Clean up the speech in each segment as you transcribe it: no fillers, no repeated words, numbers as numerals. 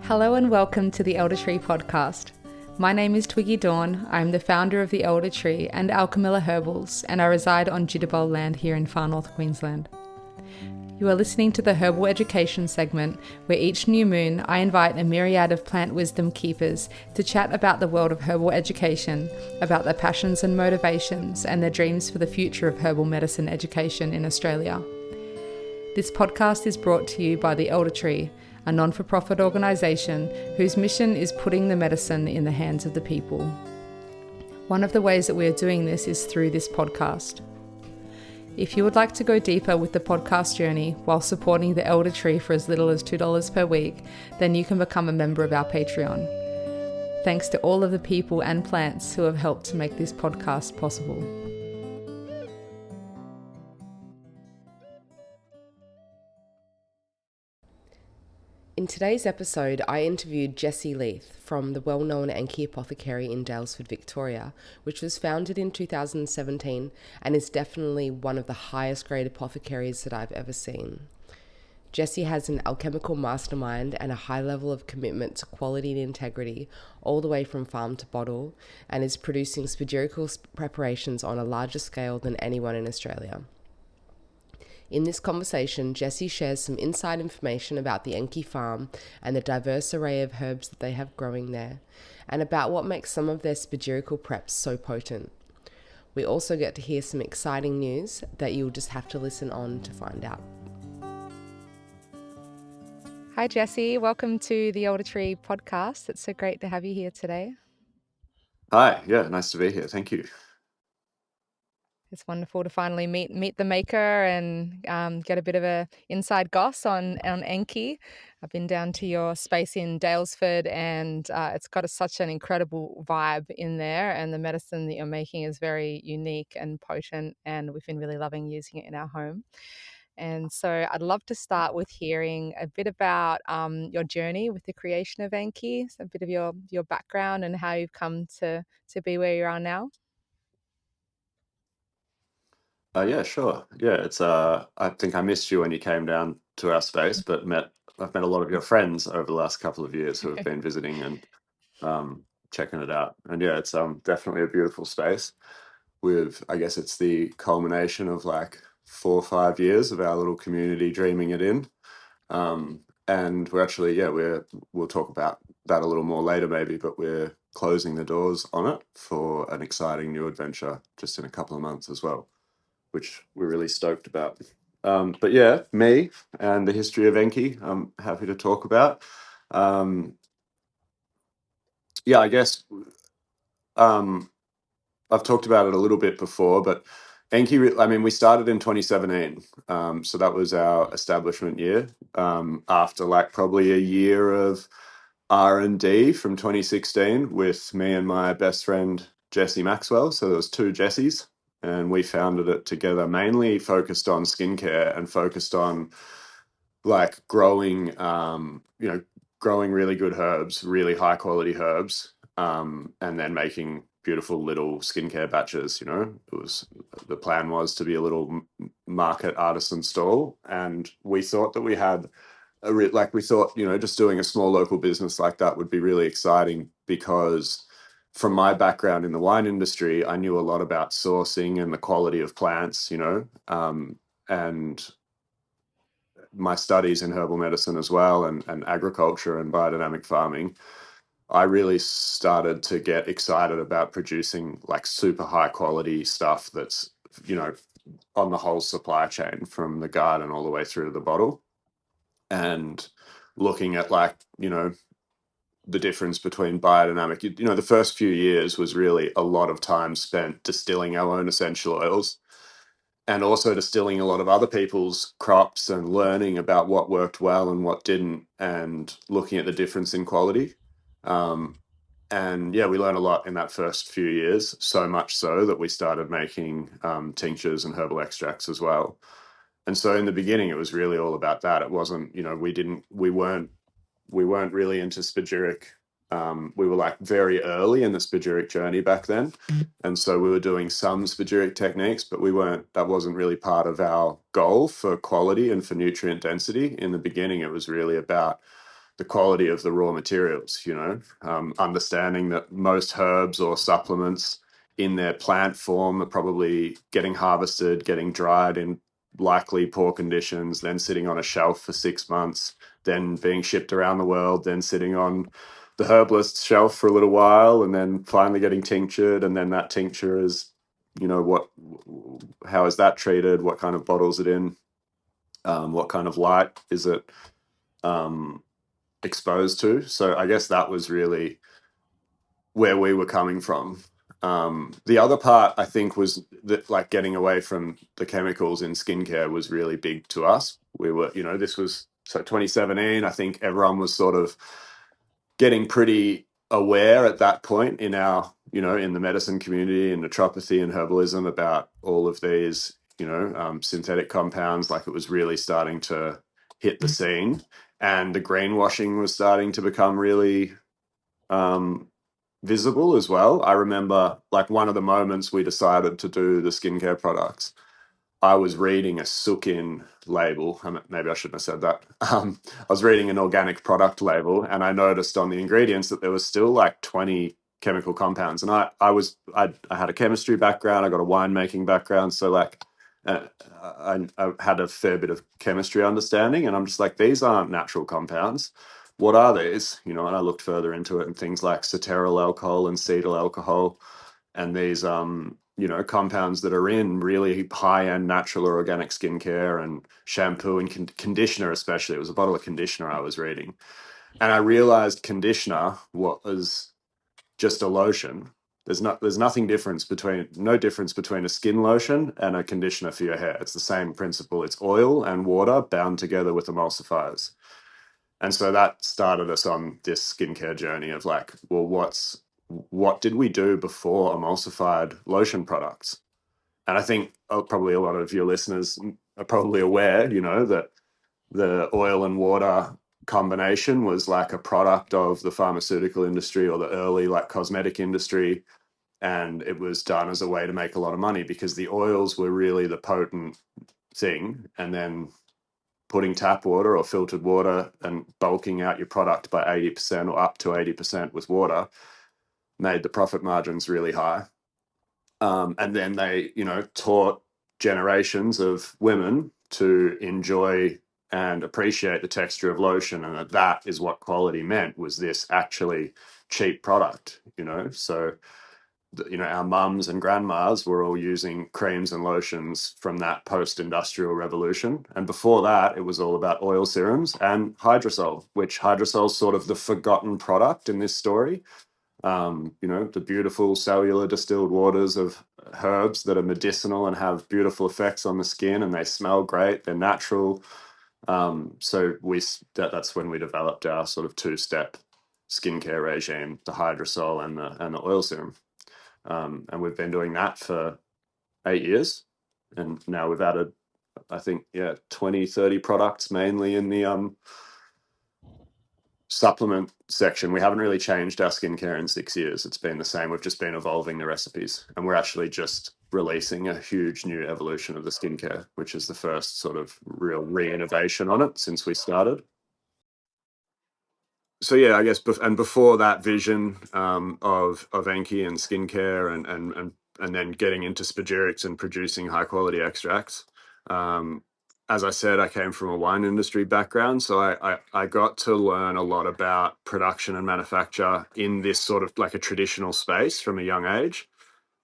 Hello and welcome to the Elder Tree podcast. My name is Twiggy Dawn. I'm the founder of the Elder Tree and Alchemical Herbals, and I reside on Jitterbug land here in far north Queensland. You are listening to the Herbal Education segment, where each new moon I invite a myriad of plant wisdom keepers to chat about the world of herbal education, about their passions and motivations, and their dreams for the future of herbal medicine education in Australia. This podcast is brought to you by the Elder Tree, a non-for-profit organisation whose mission is putting the medicine in the hands of the people. One of the ways that we are doing this is through this podcast. If you would like to go deeper with the podcast journey while supporting the Elder Tree for as little as $2 per week, then you can become a member of our Patreon. Thanks to all of the people and plants who have helped to make this podcast possible. In today's episode, I interviewed Jesse Leith from the well-known Enki apothecary in Daylesford, Victoria, which was founded in 2017 and is definitely one of the highest grade apothecaries that I've ever seen. Jesse has an alchemical mastermind and a high level of commitment to quality and integrity all the way from farm to bottle, and is producing spagyrical preparations on a larger scale than anyone in Australia. In this conversation, Jesse shares some inside information about the Enki farm and the diverse array of herbs that they have growing there, and about what makes some of their spagyrical preps so potent. We also get to hear some exciting news that you'll just have to listen on to find out. Hi Jesse, welcome to the Elder Tree podcast. It's so great to have you here today. Hi, yeah, nice to be here. Thank you. It's wonderful to finally meet the maker and get a bit of a inside goss on Enki. I've been down to your space in Daylesford, and it's got such an incredible vibe in there, and the medicine that you're making is very unique and potent, and we've been really loving using it in our home. And so I'd love to start with hearing a bit about your journey with the creation of Enki, so a bit of your background and how you've come to be where you are now. Yeah, sure. Yeah, it's I think I missed you when you came down to our space, but I've met a lot of your friends over the last couple of years who have been visiting and checking it out. And yeah, it's definitely a beautiful space. I guess it's the culmination of like 4 or 5 years of our little community dreaming it in. And we're actually, we'll talk about that a little more later maybe, but we're closing the doors on it for an exciting new adventure just in a couple of months as well, which we're really stoked about. But yeah, me and the history of Enki, I'm happy to talk about. I guess I've talked about it a little bit before, but Enki, we started in 2017. So that was our establishment year. After like probably a year of R&D from 2016 with me and my best friend, Jesse Maxwell. So there was 2 Jessies, and we founded it together, mainly focused on skincare and focused on like growing really good herbs, really high quality herbs, and then making beautiful little skincare batches. The plan was to be a little market artisan stall, and we thought that we had just doing a small local business like that would be really exciting, because from my background in the wine industry, I knew a lot about sourcing and the quality of plants, and my studies in herbal medicine as well, and agriculture and biodynamic farming. I really started to get excited about producing like super high quality stuff that's, on the whole supply chain from the garden all the way through to the bottle. And looking at the difference between biodynamic, the first few years was really a lot of time spent distilling our own essential oils, and also distilling a lot of other people's crops and learning about what worked well and what didn't, and looking at the difference in quality. We learned a lot in that first few years, so much so that we started making tinctures and herbal extracts as well. And so in the beginning, it was really all about that. It wasn't, we weren't really into spagyric. We were like very early in the spagyric journey back then. And so we were doing some spagyric techniques, but that wasn't really part of our goal for quality and for nutrient density. In the beginning, it was really about the quality of the raw materials, you know, understanding that most herbs or supplements in their plant form are probably getting harvested, getting dried in likely poor conditions, then sitting on a shelf for 6 months, then being shipped around the world, then sitting on the herbalist's shelf for a little while, and then finally getting tinctured, and then that tincture is, you know, how is that treated? What kind of bottles it in? What kind of light is it exposed to? So I guess that was really where we were coming from. The other part, I think, was that, like, getting away from the chemicals in skincare was really big to us. We were, you know, this was so 2017. I think everyone was sort of getting pretty aware at that point in our, you know, in the medicine community, in naturopathy and herbalism, about all of these, you know, synthetic compounds. Like, it was really starting to hit the scene, and the greenwashing was starting to become really visible as well. I remember, like, one of the moments we decided to do the skincare products, I was reading a Sukin label. Maybe I shouldn't have said that. I was reading an organic product label, and I noticed on the ingredients that there was still like 20 chemical compounds. And I had a chemistry background. I got a winemaking background, so like I had a fair bit of chemistry understanding. And I'm just like, these aren't natural compounds. What are these? You know, and I looked further into it, and things like cetearyl alcohol and cetyl alcohol, and these you know, compounds that are in really high-end natural or organic skincare and shampoo and conditioner. Especially, it was a bottle of conditioner I was reading, and I realized conditioner was just a lotion. There's nothing difference between no difference between a skin lotion and a conditioner for your hair. It's the same principle. It's oil and water bound together with emulsifiers. And so that started us on this skincare journey of like, well, what did we do before emulsified lotion products? And I think probably a lot of your listeners are probably aware, you know, that the oil and water combination was like a product of the pharmaceutical industry or the early like cosmetic industry. And it was done as a way to make a lot of money because the oils were really the potent thing. And then putting tap water or filtered water and bulking out your product by 80% or up to 80% with water made the profit margins really high. And then they, you know, taught generations of women to enjoy and appreciate the texture of lotion, and that is what quality meant, was this actually cheap product, you know. So, you know, our mums and grandmas were all using creams and lotions from that post-industrial revolution. And before that, it was all about oil serums and hydrosol, which hydrosol is sort of the forgotten product in this story. You know, the beautiful cellular distilled waters of herbs that are medicinal and have beautiful effects on the skin, and they smell great. They're natural. So that's when we developed our sort of two-step skincare regime: the hydrosol and the oil serum. And we've been doing that for 8 years, and now we've added, I think, 20, 30 products, mainly in the supplement section. We haven't really changed our skincare in 6 years. It's been the same. We've just been evolving the recipes, and we're actually just releasing a huge new evolution of the skincare, which is the first sort of real re-innovation on it since we started. So yeah, I guess, and before that vision of Enki and skincare, and then getting into spagyrics and producing high quality extracts. As I said, I came from a wine industry background, so I got to learn a lot about production and manufacture in this sort of like a traditional space from a young age.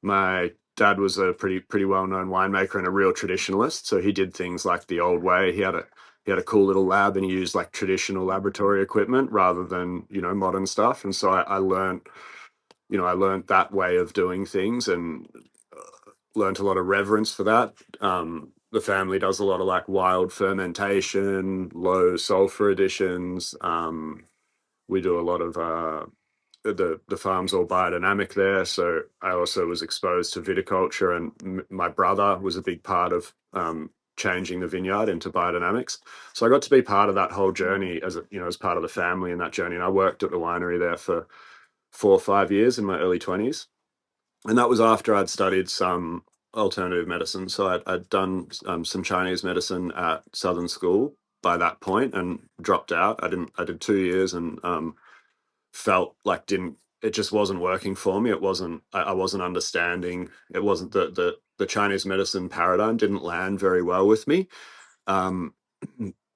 My dad was a pretty well known winemaker and a real traditionalist, so he did things like the old way. He had a cool little lab, and he used like traditional laboratory equipment rather than, you know, modern stuff. And so I learned, you know, I learned that way of doing things, and learned a lot of reverence for that. The family does a lot of like wild fermentation, low sulfur additions. We do a lot of the farm's all biodynamic there. So I also was exposed to viticulture, and my brother was a big part of changing the vineyard into biodynamics. So I got to be part of that whole journey as a, you know, as part of the family in that journey. And I worked at the winery there for 4 or 5 years in my early 20s. And that was after I'd studied some alternative medicine. So I'd done some Chinese medicine at Southern School, by that point and dropped out. I did 2 years and felt like it just wasn't working for me. I wasn't understanding. It wasn't the Chinese medicine paradigm didn't land very well with me. Um,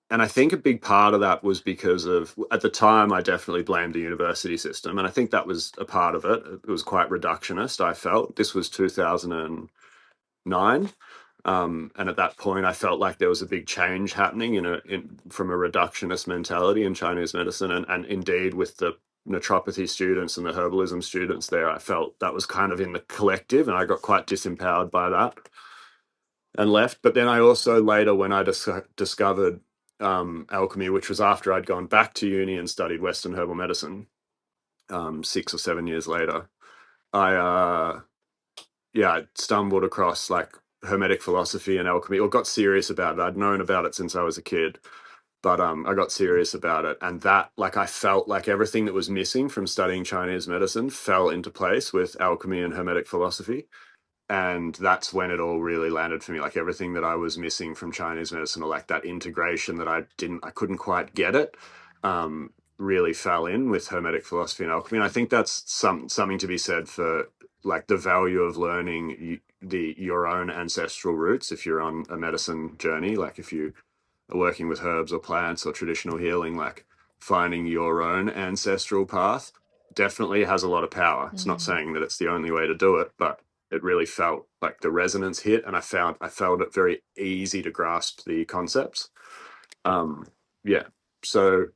and I think a big part of that was because of, at the time, I definitely blamed the university system. And I think that was a part of it. It was quite reductionist, I felt. This was 2009. And at that point, I felt like there was a big change happening from a reductionist mentality in Chinese medicine. And indeed, with the naturopathy students and the herbalism students there, I felt that was kind of in the collective. And I got quite disempowered by that and left. But then I also later, when I discovered alchemy, which was after I'd gone back to uni and studied Western herbal medicine, 6 or 7 years later, I stumbled across like Hermetic philosophy and alchemy, or got serious about it. I'd known about it since I was a kid, but I got serious about it, and that, like, I felt like everything that was missing from studying Chinese medicine fell into place with alchemy and Hermetic philosophy. And that's when it all really landed for me. Like, everything that I was missing from Chinese medicine, or like that integration that I couldn't quite get it, really fell in with Hermetic philosophy and alchemy. And I think that's something to be said for like the value of learning your own ancestral roots if you're on a medicine journey. Like, if you are working with herbs or plants or traditional healing, like finding your own ancestral path definitely has a lot of power. It's not saying that it's the only way to do it, but it really felt like the resonance hit, and I felt it very easy to grasp the concepts. Yeah. So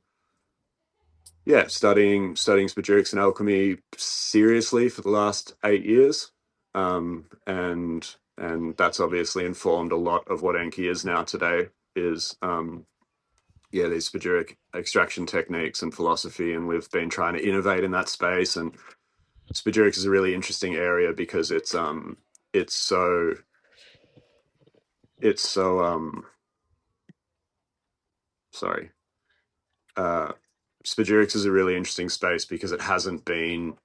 yeah, studying spagyrics and alchemy seriously for the last 8 years, and that's obviously informed a lot of what Enki is now today. Is these spagyric extraction techniques and philosophy, and we've been trying to innovate in that space. And spagyrics is a really interesting area because it's so sorry. Spagyrics is a really interesting space because it hasn't been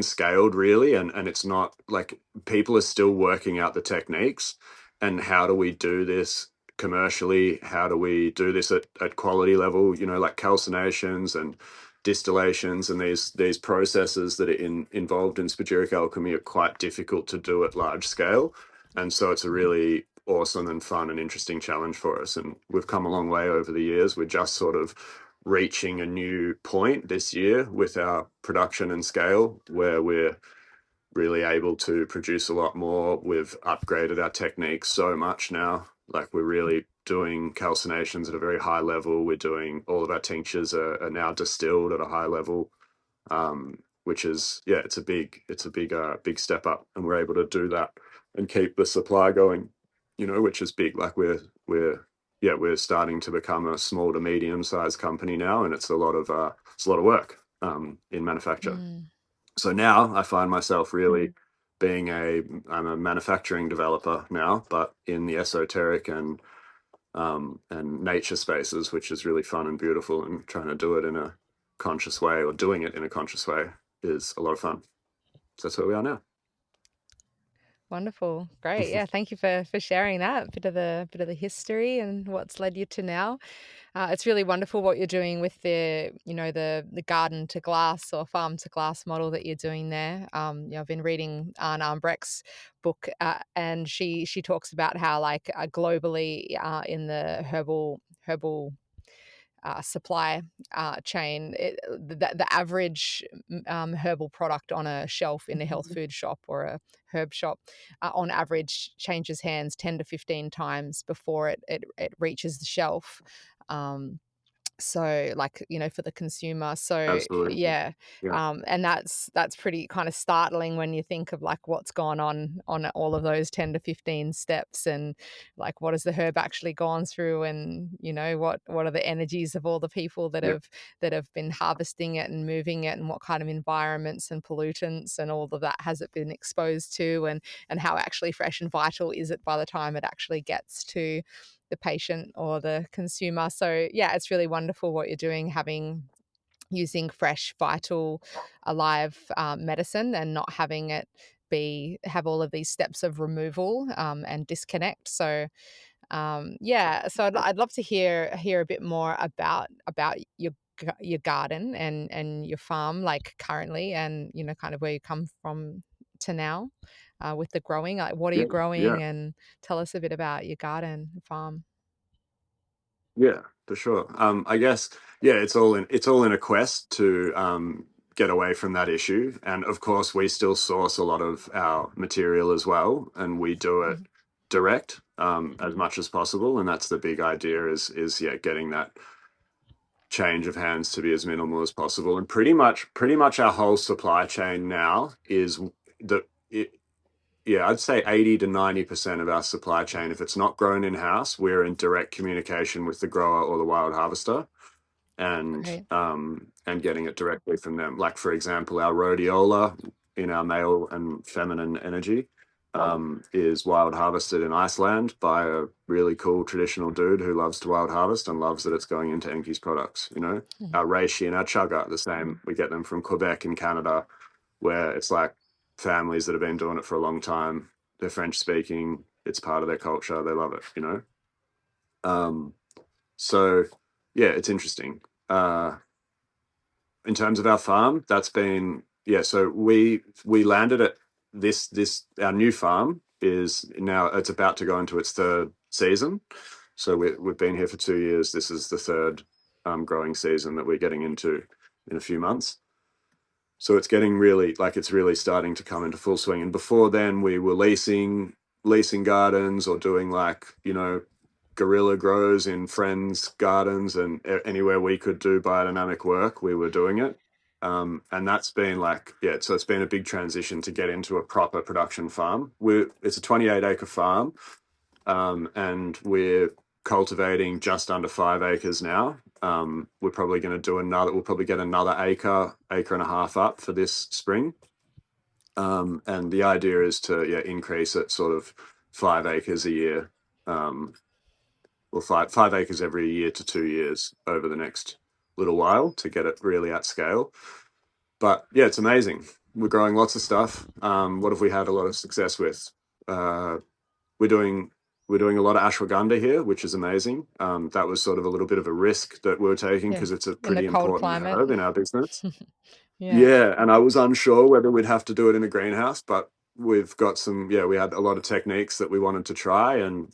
scaled really, and it's not like, people are still working out the techniques and how do we do this commercially, how do we do this at quality level, like calcinations and distillations, and these processes that are involved in spagyric alchemy are quite difficult to do at large scale. And so it's a really awesome and fun and interesting challenge for us, and we've come a long way over the years. We're just sort of reaching a new point this year with our production and scale, where we're really able to produce a lot more. We've upgraded our techniques so much now. Like, we're really doing calcinations at a very high level. We're doing, all of our tinctures are now distilled at a high level, which is, it's a big step up, and we're able to do that and keep the supply going, which is big. Like, we're starting to become a small to medium sized company now, and it's a lot of work in manufacture. So now I find myself really I'm a manufacturing developer now, but in the esoteric and nature spaces, which is really fun and beautiful, and trying to do it in a conscious way, or doing it in a conscious way, is a lot of fun. So that's where we are now. Wonderful. Great. Yeah. Thank you for sharing that bit of the history and what's led you to now. It's really wonderful what you're doing with the garden to glass or farm to glass model that you're doing there. I've been reading Anne Armbrecht's book, and she talks about how, like, globally, in the herbal supply chain, the average herbal product on a shelf in a health food shop or a herb shop, on average, changes hands 10 to 15 times before it reaches the shelf. So, like, for the consumer. So Absolutely. yeah. Yeah. And that's pretty kind of startling when you think of, like, what's gone on all of those 10 to 15 steps, and like, what has the herb actually gone through, and what are the energies of all the people that Yeah. have been harvesting it and moving it, and what kind of environments and pollutants and all of that has it been exposed to, and how actually fresh and vital is it by the time it actually gets to the patient or the consumer. So yeah, it's really wonderful what you're doing, using fresh, vital, alive medicine, and not having it have all of these steps of removal and disconnect. So Yeah, so I'd love to hear a bit more about your garden and your farm, like currently, and kind of where you come from to now, with the growing. Like, what are you Yeah, yeah, growing, and tell us a bit about your garden farm. yeah, for sure. I guess, yeah, it's all in a quest to get away from that issue. And of course, we still source a lot of our material as well, and we do it Mhm. direct as much as possible. And that's the big idea is yeah, getting that change of hands to be as minimal as possible. And pretty much our whole supply chain now is the it, yeah, I'd say 80 to 90% of our supply chain, if it's not grown in house, we're in direct communication with the grower or the wild harvester, Great. and getting it directly from them. Like, for example, our rhodiola in our male and feminine energy is wild harvested in Iceland by a really cool traditional dude who loves to wild harvest and loves that it's going into Enki's products. You know, Mhm. our reishi and our chaga, the same. We get them from Quebec in Canada, where it's like families that have been doing it for a long time. They're French speaking. It's part of their culture. They love it. You know. Um, so yeah, it's interesting. In terms of our farm, that's been, yeah. So we landed at this our new farm is now, it's about to go into its third season. So we've been here for 2 years. This is the third growing season that we're getting into in a few months. So it's getting really, like, it's really starting to come into full swing. And before then, we were leasing gardens or doing, like, guerrilla grows in friends' gardens, and anywhere we could do biodynamic work, we were doing it. And that's been like, yeah, so it's been a big transition to get into a proper production farm. It's a 28-acre farm, and we're cultivating just under 5 acres now. We're probably going to do we'll probably get another acre and a half up for this spring. And the idea is to, yeah, increase it sort of 5 acres a year, or five acres every year to 2 years over the next little while to get it really at scale. But yeah, it's amazing. We're growing lots of stuff. What have we had a lot of success with? Uh, we're doing we're doing a lot of ashwagandha here, which is amazing. That was sort of a little bit of a risk that we were taking Yeah, because it's a in the pretty cold important climate. herb in our business. Yeah. Yeah, and I was unsure whether we'd have to do it in a greenhouse, but we've got some. Yeah, we had a lot of techniques that we wanted to try, and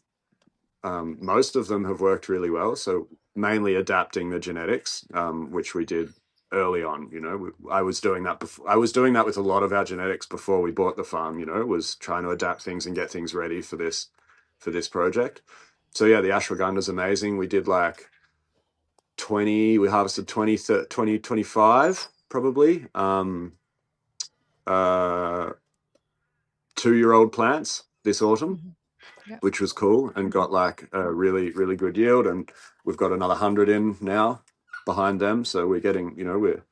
most of them have worked really well. So mainly adapting the genetics, which we did early on. I was doing that before. I was doing that with a lot of our genetics before we bought the farm. Was trying to adapt things and get things ready for this project. So yeah, the ashwagandha is amazing. We did like 20. We harvested 20, 25 probably. 2-year-old plants this autumn, Mhm. Yep. which was cool, and got like a really, really good yield. And we've got another 100 in now behind them. So we're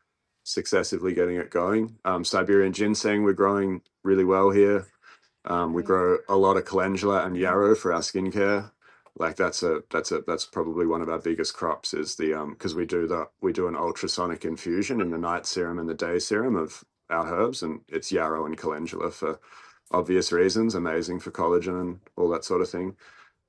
successively getting it going. Siberian ginseng, we're growing really well here. We Great. grow a lot of calendula and yarrow for our skincare. Like that's probably one of our biggest crops is the because we do an ultrasonic infusion in the night serum and the day serum of our herbs, and it's yarrow and calendula for obvious reasons, amazing for collagen and all that sort of thing.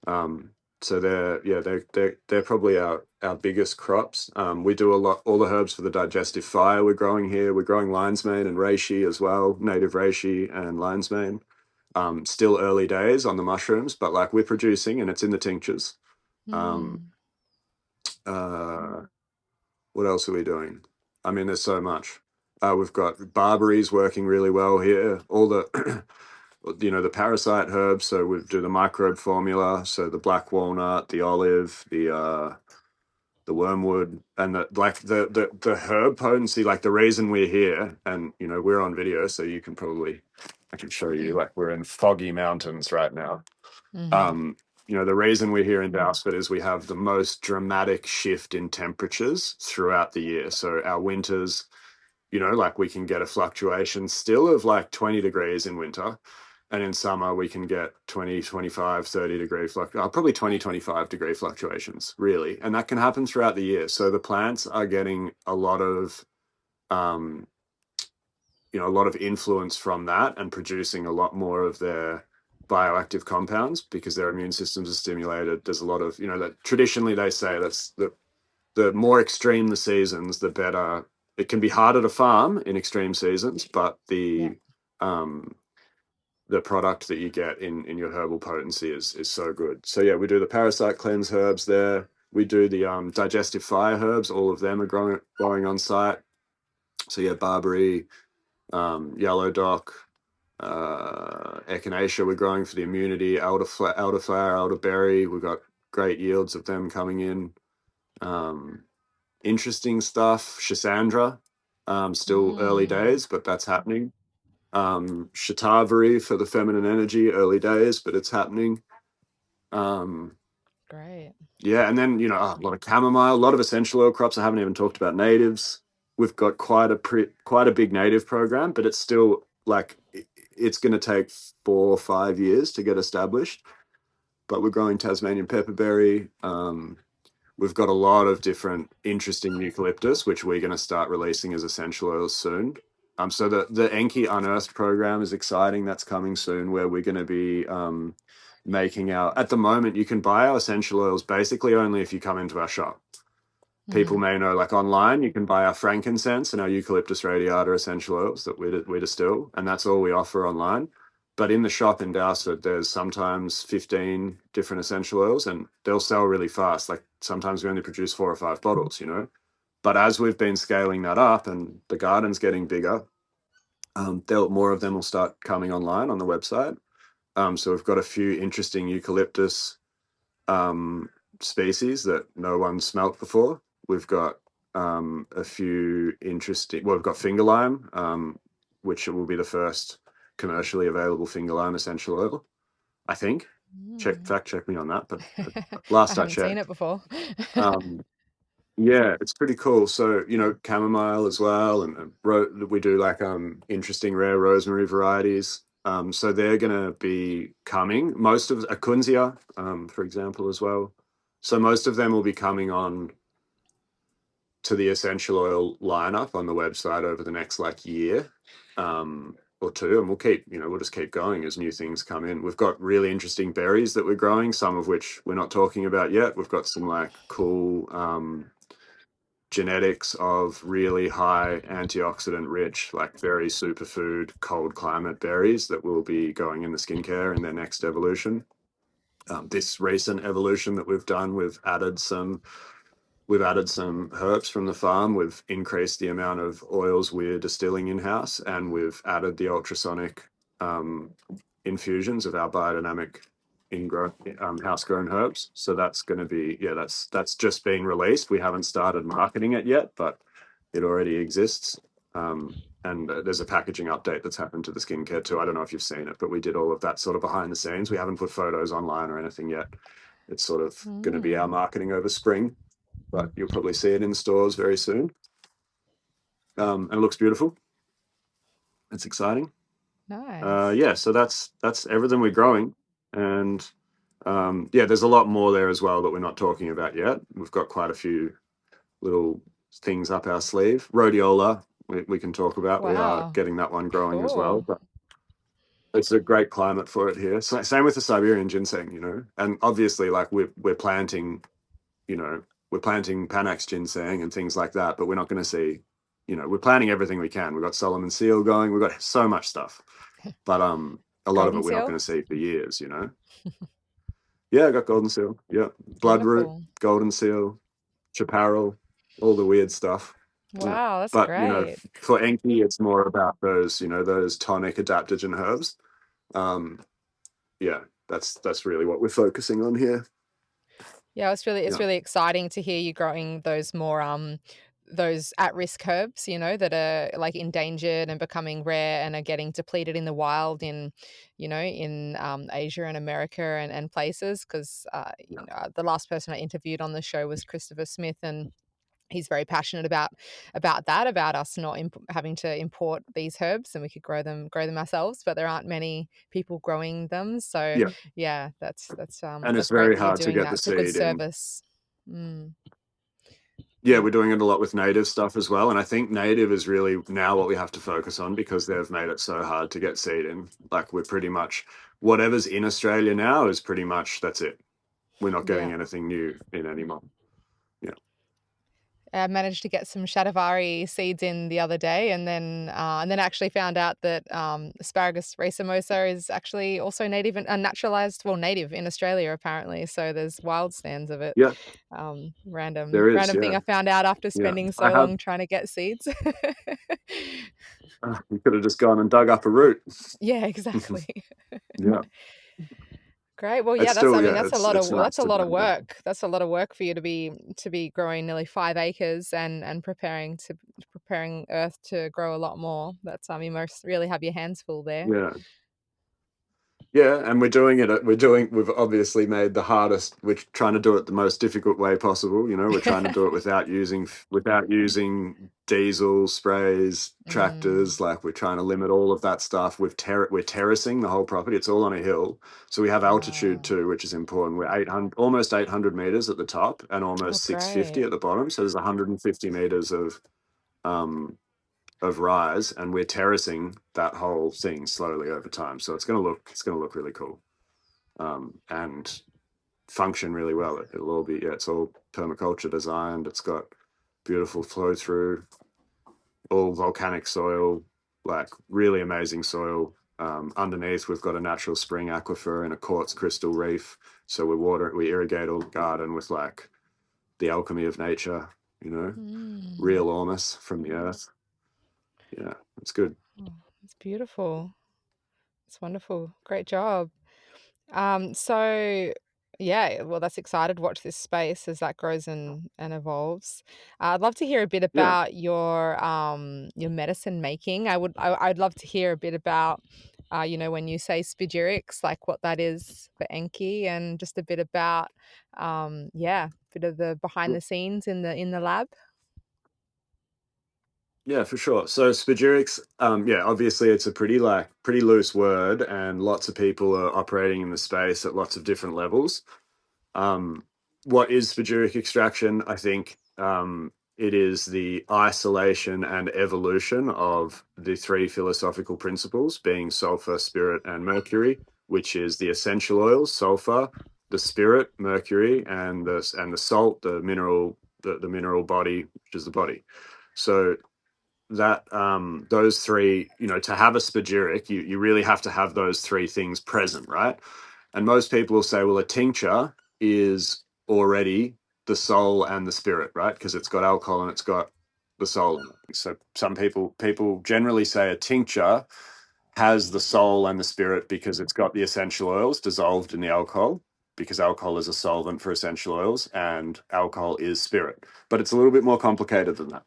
Um, so they're probably our biggest crops. We do all the herbs for the digestive fire we're growing here. We're growing lion's mane and reishi as well, native reishi and lion's mane. Still early days on the mushrooms, but like we're producing and it's in the tinctures. Um, Mm. uh, what else are we doing? I mean, there's so much. We've got barberries working really well here. All the the parasite herbs. So we do the microbe formula. So the black walnut, the olive, the wormwood, and the herb potency. Like the reason we're here, and we're on video, so I can show you. Like we're in foggy mountains right now. Mm-hmm. Um, the reason we're here in Daylesford is we have the most dramatic shift in temperatures throughout the year. So our winters, like we can get a fluctuation still of like 20 degrees in winter. And in summer, we can get 20, 25, 30 degree, probably 20, 25 degree fluctuations, really. And that can happen throughout the year. So the plants are getting a lot of influence from that and producing a lot more of their bioactive compounds because their immune systems are stimulated. There's a lot of, that traditionally they say that's the more extreme the seasons, the better. It can be harder to farm in extreme seasons, but the product that you get in your herbal potency is so good. So yeah, we do the parasite cleanse herbs there. We do the digestive fire herbs. All of them are growing on site. So yeah, barberry, yellow dock, echinacea we're growing for the immunity, elderflower, elderberry. We've got great yields of them coming in. Interesting stuff. Schisandra, still early days, but that's happening. Shatavari for the feminine energy, early days, but it's happening. Great. Yeah, and then a lot of chamomile, a lot of essential oil crops. I haven't even talked about natives. We've got quite a big native program, but it's still like it's going to take 4 or 5 years to get established. But we're growing Tasmanian pepperberry. We've got a lot of different interesting eucalyptus, which we're going to start releasing as essential oils soon. So the Enki Unearthed program is exciting. That's coming soon, where we're going to be making at the moment, you can buy our essential oils basically only if you come into our shop. People may know, like online, you can buy our frankincense and our eucalyptus radiata essential oils that we distill, and that's all we offer online. But in the shop in Daylesford, there's sometimes 15 different essential oils, and they'll sell really fast. Like sometimes we only produce 4 or 5 bottles, But as we've been scaling that up and the garden's getting bigger, more of them will start coming online on the website. So we've got a few interesting eucalyptus species that no one smelt before. We've got a few interesting. Well, we've got finger lime, which will be the first commercially available finger lime essential oil, I think. Fact check me on that, but last I checked, I haven't seen it before. Yeah, it's pretty cool. So chamomile as well, and we do like interesting rare rosemary varieties. So they're going to be coming. Most of Acunzia, for example, as well. So most of them will be coming on to the essential oil lineup on the website over the next year or two, and we'll just keep going as new things come in. We've got really interesting berries that we're growing, some of which we're not talking about yet. We've got some cool genetics of really high antioxidant rich, very superfood, cold climate berries that will be going in the skincare in their next evolution. This recent evolution that we've done, we've added some herbs from the farm. We've increased the amount of oils we're distilling in-house, and we've added the ultrasonic infusions of our biodynamic house-grown herbs. So that's going to be, that's just been released. We haven't started marketing it yet, but it already exists. And there's a packaging update that's happened to the skincare too. I don't know if you've seen it, but we did all of that sort of behind the scenes. We haven't put photos online or anything yet. It's sort of going to be our marketing over spring, but you'll probably see it in stores very soon. And it looks beautiful. It's exciting. Nice. So that's everything we're growing. And there's a lot more there as well that we're not talking about yet. We've got quite a few little things up our sleeve. Rhodiola, we can talk about. Wow. We are getting that one growing as well. But it's a great climate for it here. So, same with the Siberian ginseng, and obviously, we're planting, we're planting Panax ginseng and things like that. But we're not going to see, we're planting everything we can. We've got Solomon seal going. We've got so much stuff, but a lot of it we're not going to see for years. Yeah, I got golden seal. Yeah, bloodroot, golden seal, chaparral, all the weird stuff. Wow, that's but great. for Enki, it's more about those those tonic adaptogen herbs. That's really what we're focusing on here. Yeah, it's really exciting to hear you growing those more those at-risk herbs, that are endangered and becoming rare and are getting depleted in the wild in Asia and America and places, because the last person I interviewed on the show was Christopher Smith, and he's very passionate about that, about us not having to import these herbs, and we could grow them ourselves, but there aren't many people growing them. So that's and it's great very that you're hard to doing get that. the It's a good seed in. service. Yeah, we're doing it a lot with native stuff as well. And I think native is really now what we have to focus on because they've made it so hard to get seed in. Like we're pretty much whatever's in Australia now is pretty much that's it. We're not Yeah. getting anything new in anymore. Yeah. I managed to get some shatavari seeds in the other day, and then actually found out that asparagus racemosa is actually also native and naturalized, well, native in Australia apparently. So there's wild stands of it. Yeah, Random, there is. random thing Yeah. I found out after Yeah. spending I so have, long trying to get seeds. you could have just gone and dug up a root. Yeah, exactly. Yeah. Great. Well, yeah, It's still, yeah, that's a lot it's of nice that's a to lot of know. Yeah. work. That's a lot of work for you to be growing nearly 5 acres and preparing earth to grow a lot more. That's you must really have your hands full there. Yeah. Yeah, and we're doing it. We've obviously made the hardest. We're trying to do it the most difficult way possible. You know, we're trying to do it without using diesel sprays, Mm. tractors. Like we're trying to limit all of that stuff. We're terracing the whole property. It's all on a hill, so we have altitude Oh, too, which is important. We're 800, almost 800 meters at the top, and oh, almost 650 great. at the bottom. So there's 150 meters um, of rise, and we're terracing that whole thing slowly over time. So it's gonna look really cool, and function really well. It'll all be, yeah, it's all permaculture designed. It's got beautiful flow through, all volcanic soil, like really amazing soil. Underneath, we've got a natural spring aquifer and a quartz crystal reef. So we irrigate all the garden with like the alchemy of nature, you know, Mm. real ormus from the earth. Yeah, it's good. Oh, it's beautiful. It's wonderful. Great job. So yeah, well, that's excited. Watch this space as that grows and evolves. I'd love to hear a bit Yeah. about your medicine making. I'd love to hear a bit about when you say spagyrics, like what that is for Enki, and just a bit about bit of the behind the scenes in the lab. Yeah, for sure. So spagyrics, yeah, obviously it's a pretty loose word, and lots of people are operating in the space at lots of different levels. Um, what is spagyric extraction? I think it is the isolation and evolution of the three philosophical principles, being sulfur, spirit, and mercury, which is the essential oils, sulfur, the spirit, mercury, and the salt, the mineral body, which is the body. So that those three, to have a spagyric, you really have to have those three things present, right? And most people will say, well, a tincture is already the soul and the spirit, right? Because it's got alcohol and it's got the soul in it. So some people generally say a tincture has the soul and the spirit because it's got the essential oils dissolved in the alcohol, because alcohol is a solvent for essential oils and alcohol is spirit. But it's a little bit more complicated than that.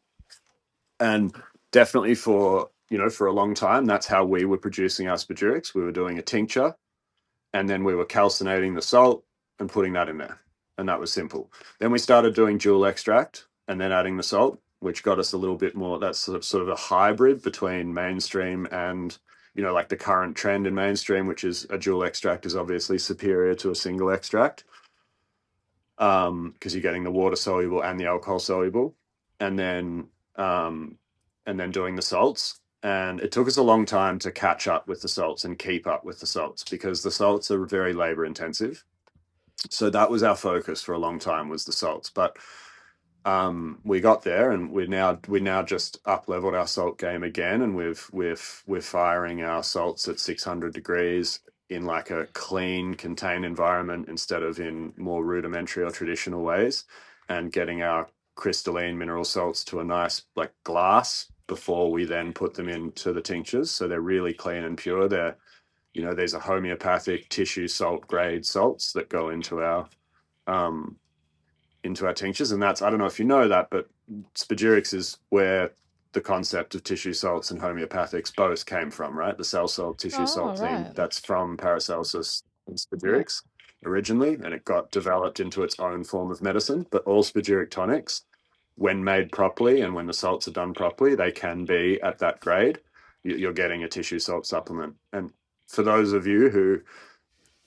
And definitely for a long time, that's how we were producing our spagyrics. We were doing a tincture, and then we were calcinating the salt and putting that in there, and that was simple. Then we started doing dual extract and then adding the salt, which got us a little bit more. That's sort of a hybrid between mainstream and like the current trend in mainstream, which is a dual extract is obviously superior to a single extract, because you're getting the water soluble and the alcohol soluble, and then um, doing the salts. And it took us a long time to catch up with the salts and keep up with the salts because the salts are very labor intensive. So that was our focus for a long time, was the salts. But we got there, and we now just up leveled our salt game again, and we're firing our salts at 600 degrees in like a clean, contained environment instead of in more rudimentary or traditional ways, and getting our crystalline mineral salts to a nice like glass before we then put them into the tinctures. So they're really clean and pure. These are homeopathic tissue salt grade salts that go um, into our tinctures. And that's, I don't know if you know that, but spagyrics is where the concept of tissue salts and homeopathics both came from, right? The cell salt, tissue Oh, salt thing, right. that's from Paracelsus and Yeah. spagyrics originally, and it got developed into its own form of medicine. But all spagyric tonics, when made properly and when the salts are done properly, they can be at that grade. You're getting a tissue salt supplement. And for those of you who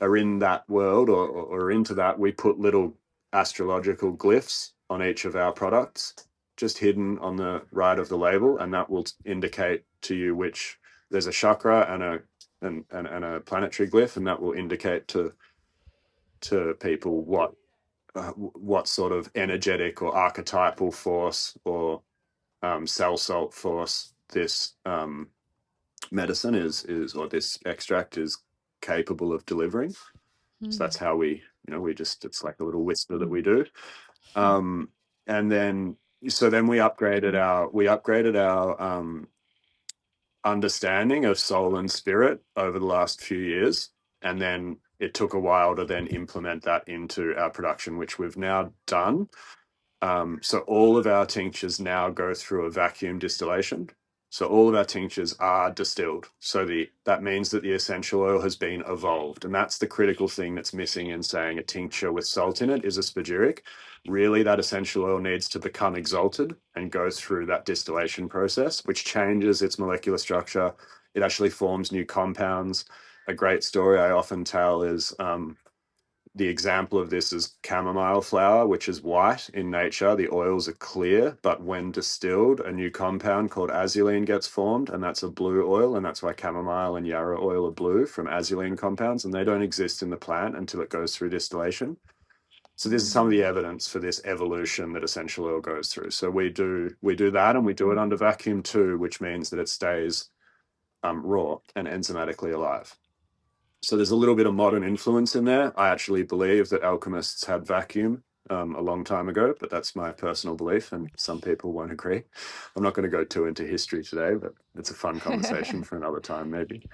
are in that world or into that, we put little astrological glyphs on each of our products, just hidden on the right of the label, and that will indicate to you which there's a chakra and a planetary glyph, and that will indicate to people what sort of energetic or archetypal force or cell salt force this medicine is or this extract is capable of delivering. So that's how we just, it's like a little whisper that we do. And then we upgraded our understanding of soul and spirit over the last few years, and then it took a while to then implement that into our production, which we've now done. So all of our tinctures now go through a vacuum distillation. So all of our tinctures are distilled. So that means that the essential oil has been evolved. And that's the critical thing that's missing in saying a tincture with salt in it is a spagyric. Really, that essential oil needs to become exalted and go through that distillation process, which changes its molecular structure. It actually forms new compounds. A great story I often tell is the example of this is chamomile flower, which is white in nature. The oils are clear, but when distilled, a new compound called azulene gets formed, and that's a blue oil, and that's why chamomile and yarrow oil are blue, from azulene compounds, and they don't exist in the plant until it goes through distillation. So this is some of the evidence for this evolution that essential oil goes through. So we do that, and we do it under vacuum too, which means that it stays raw and enzymatically alive. So there's a little bit of modern influence in there. I actually believe that alchemists had vacuum a long time ago, but that's my personal belief, and some people won't agree. I'm not going to go too into history today, but it's a fun conversation for another time, maybe.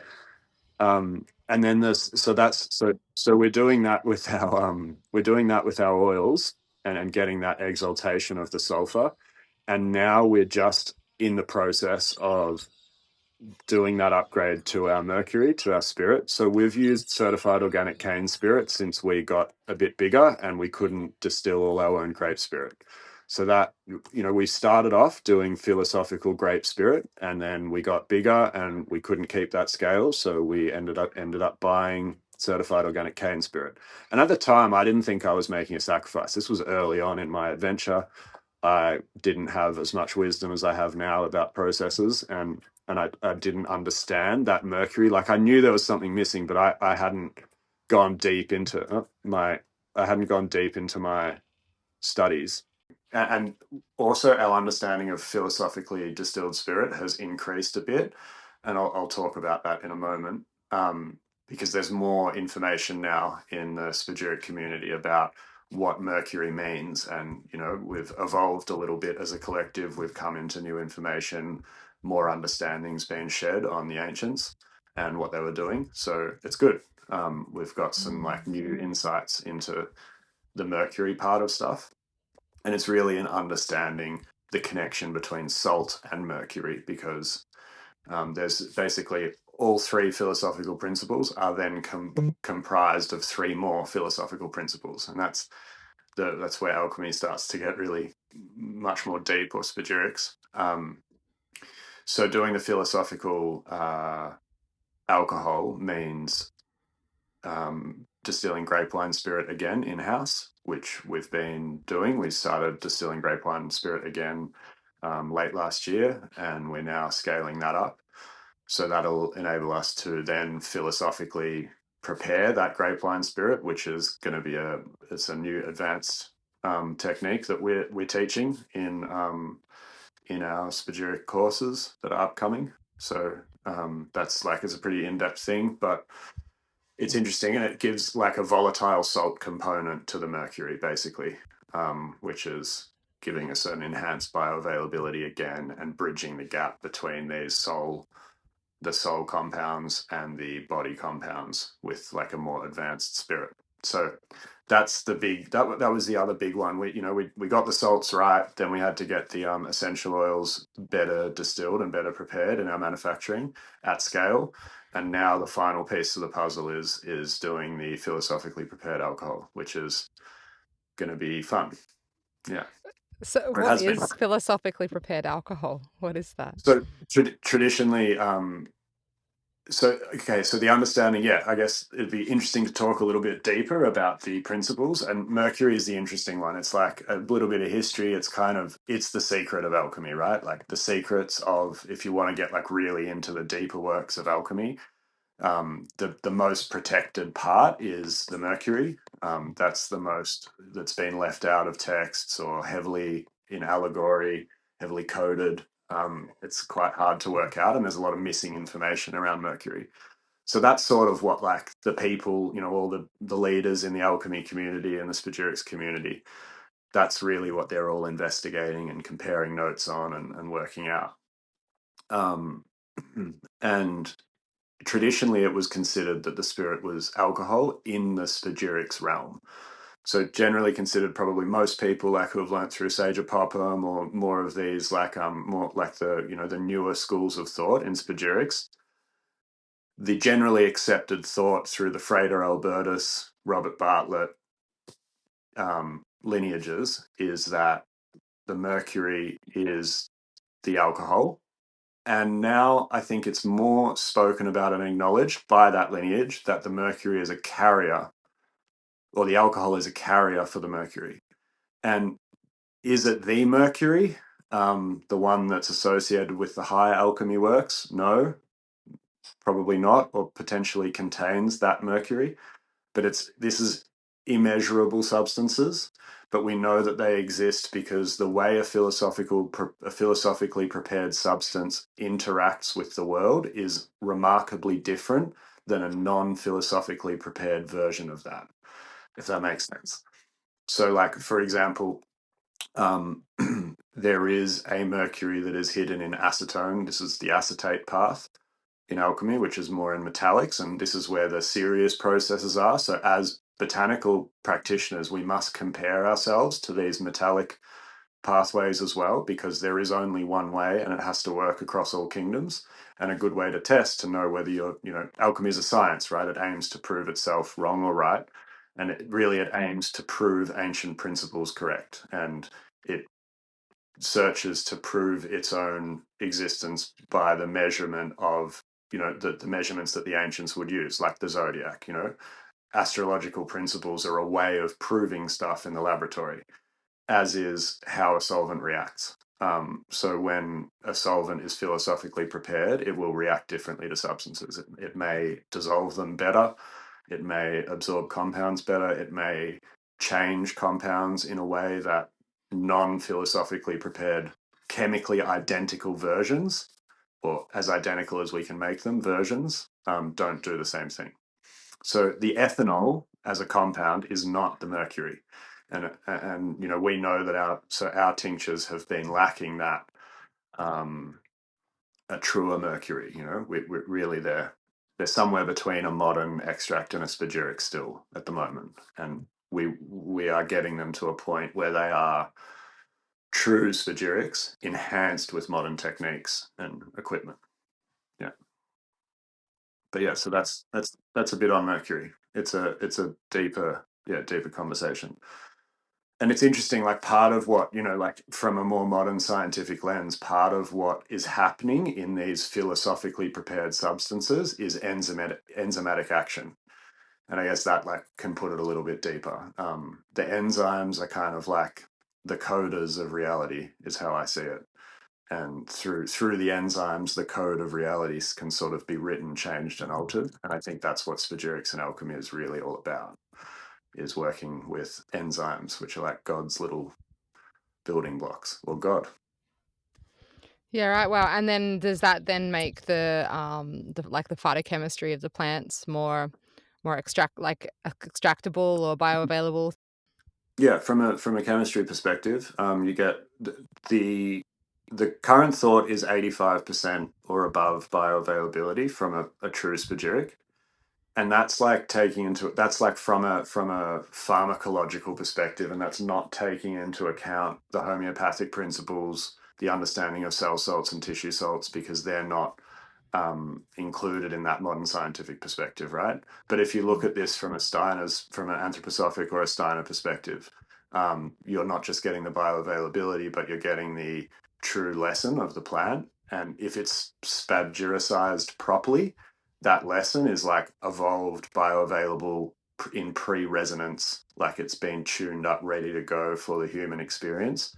And then so we're doing that with our oils and getting that exaltation of the sulfur, and now we're just in the process of doing that upgrade to our mercury, to our spirit. So we've used certified organic cane spirit since we got a bit bigger and we couldn't distill all our own grape spirit. So that, we started off doing philosophical grape spirit, and then we got bigger and we couldn't keep that scale. So we ended up buying certified organic cane spirit. And at the time, I didn't think I was making a sacrifice. This was early on in my adventure. I didn't have as much wisdom as I have now about processes, and I didn't understand that mercury. Like, I knew there was something missing, but I hadn't gone deep into my studies. And also our understanding of philosophically distilled spirit has increased a bit, and I'll talk about that in a moment, because there's more information now in the spagyric community about what mercury means, and we've evolved a little bit as a collective. We've come into new information, more understandings being shared on the ancients and what they were doing. So it's good. We've got some new insights into the mercury part of stuff, and it's really in understanding the connection between salt and mercury, because there's basically all three philosophical principles are then comprised of three more philosophical principles, and that's where alchemy starts to get really much more deep, or spagyrics. So doing the philosophical alcohol means distilling grape wine spirit again in-house, which we've been doing. We started distilling grape wine spirit again late last year, and we're now scaling that up. So that'll enable us to then philosophically prepare that grape wine spirit, which is going to be a new advanced technique that we're teaching in our spagyric courses that are upcoming. So that's it's a pretty in-depth thing, but it's interesting, and it gives like a volatile salt component to the mercury, basically, which is giving us an enhanced bioavailability again, and bridging the gap between the soul compounds and the body compounds with like a more advanced spirit. So that's the big, that was the other big one. We got the salts right, then we had to get the essential oils better distilled and better prepared in our manufacturing at scale. And now the final piece of the puzzle is doing the philosophically prepared alcohol, which is going to be fun. Yeah. So It what has been. is philosophically prepared alcohol? What is that? So traditionally, so the understanding, yeah, I guess it'd be interesting to talk a little bit deeper about the principles. And mercury is the interesting one. It's like a little bit of history. It's the secret of alchemy, right? Like the secrets of, if you want to get like really into the deeper works of alchemy, the most protected part is the mercury. That's the most that's been left out of texts or heavily in allegory, heavily coded. It's quite hard to work out, and there's a lot of missing information around mercury. So that's sort of what like the people, all the leaders in the alchemy community and the spagyrics community, that's really what they're all investigating and comparing notes on and working out. And traditionally it was considered that the spirit was alcohol in the spagyrics realm. So generally considered, probably most people like who have learnt through Sage Popham or more of these like more like the newer schools of thought in spagyrics, the generally accepted thought through the Frater Albertus, Robert Bartlett lineages is that the mercury is the alcohol. And now I think it's more spoken about and acknowledged by that lineage that the mercury is a carrier, or the alcohol is a carrier for the mercury. And is it the mercury, the one that's associated with the high alchemy works? No, probably not, or potentially contains that mercury. But this is immeasurable substances, but we know that they exist because the way a philosophically prepared substance interacts with the world is remarkably different than a non-philosophically prepared version of that, if that makes sense. So like, for example, there is a mercury that is hidden in acetone. This is the acetate path in alchemy, which is more in metallics, and this is where the serious processes are. So as botanical practitioners, we must compare ourselves to these metallic pathways as well, because there is only one way and it has to work across all kingdoms. And a good way to test to know whether alchemy is a science, right? It aims to prove itself wrong or right. And it aims to prove ancient principles correct. And it searches to prove its own existence by the measurement of the measurements that the ancients would use, like the zodiac. Astrological principles are a way of proving stuff in the laboratory, as is how a solvent reacts. So when a solvent is philosophically prepared, it will react differently to substances. It may dissolve them better, it may absorb compounds better, it may change compounds in a way that non-philosophically prepared, chemically identical versions, or as identical as we can make them, versions, don't do the same thing. So the ethanol as a compound is not the mercury. And we know that our tinctures have been lacking that a truer mercury. We're really there. They're somewhere between a modern extract and a spagyric still at the moment, and we are getting them to a point where they are true spagyrics enhanced with modern techniques and equipment. Yeah, but yeah, so that's a bit on mercury. It's a deeper conversation. And it's interesting, like part of what, like from a more modern scientific lens, part of what is happening in these philosophically prepared substances is enzymatic action. And I guess that like can put it a little bit deeper. The enzymes are kind of like the coders of reality, is how I see it. And through the enzymes, the code of realities can sort of be written, changed, and altered. And I think that's what spagyrics and alchemy is really all about, is working with enzymes, which are like God's little building blocks, or God. Yeah, right. Wow. And then does that then make the like the phytochemistry of the plants more extractable or bioavailable? Yeah, from a chemistry perspective, you get the the current thought is 85% or above bioavailability from a true spagyric. And that's like that's like from a pharmacological perspective, and that's not taking into account the homeopathic principles, the understanding of cell salts and tissue salts, because they're not included in that modern scientific perspective, right? But if you look at this from from an anthroposophic or a Steiner perspective, you're not just getting the bioavailability, but you're getting the true lesson of the plant. And if it's spagyricized properly, that lesson is like evolved, bioavailable in pre-resonance, like it's been tuned up, ready to go for the human experience.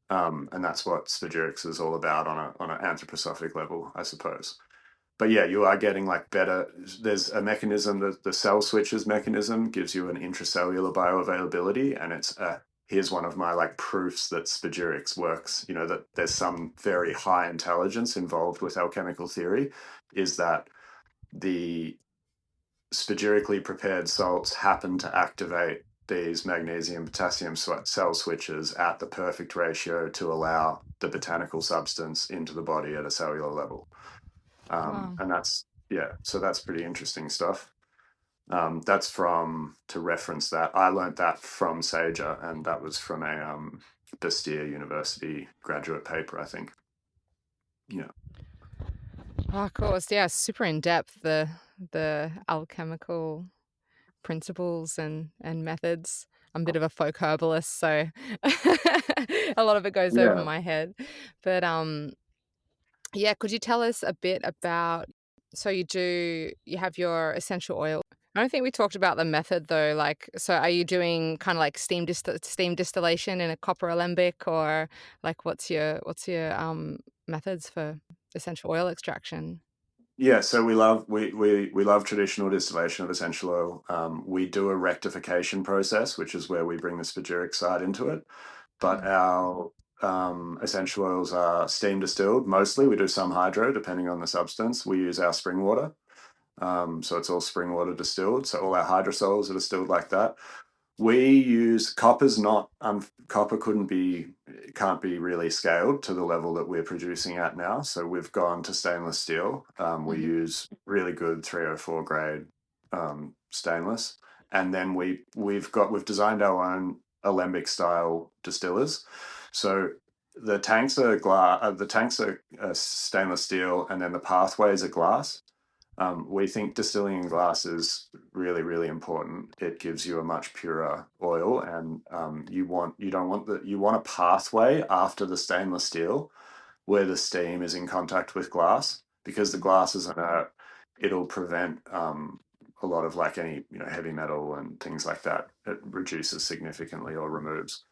And that's what Spagyrics is all about on an anthroposophic level, I suppose. But yeah, you are getting like better. There's a mechanism that the cell switches mechanism gives you an intracellular bioavailability, and it's here's one of my like proofs that Spagyrics works. You know that there's some very high intelligence involved with alchemical theory, is that the spagyrically prepared salts happen to activate these magnesium potassium cell switches at the perfect ratio to allow the botanical substance into the body at a cellular level. Wow. And that's, yeah, so that's pretty interesting stuff. That's from, to reference that, I learned that from Sager, and that was from a Bastyr University graduate paper, I think. Yeah. Oh, of course, yeah, super in depth, the alchemical principles and methods. I'm a bit of a folk herbalist, so a lot of it goes over Yeah. my head. But yeah, could you tell us a bit about, so you have your essential oil. I don't think we talked about the method though. Like, so are you doing kind of like steam distillation in a copper alembic, or like what's your methods for essential oil extraction? Yeah, so we love traditional distillation of essential oil. We do a rectification process, which is where we bring the spagyric side into it. But our essential oils are steam distilled mostly. We do some hydro, depending on the substance. We use our spring water, so it's all spring water distilled. So all our hydrosols are distilled like that. We use copper's not copper can't be really scaled to the level that we're producing at now. So we've gone to stainless steel. We Mm-hmm. use really good 304 grade stainless, and then we've designed our own alembic style distillers. So the tanks are stainless steel, and then the pathways are glass. We think distilling in glass is really, really important. It gives you a much purer oil, and you want a pathway after the stainless steel where the steam is in contact with glass, because the glass is inert. It'll prevent a lot of like any heavy metal and things like that. It reduces significantly or removes.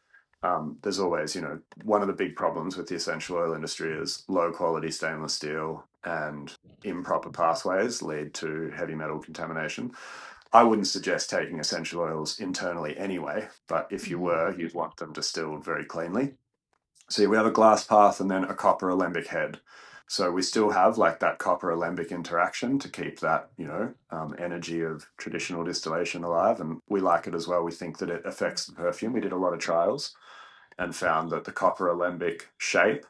There's always, one of the big problems with the essential oil industry is low quality stainless steel, and improper pathways lead to heavy metal contamination. I wouldn't suggest taking essential oils internally anyway, but if you Mm-hmm. were, you'd want them distilled very cleanly. So we have a glass path and then a copper alembic head. So we still have like that copper alembic interaction to keep that, energy of traditional distillation alive. And we like it as well. We think that it affects the perfume. We did a lot of trials and found that the copper alembic shape,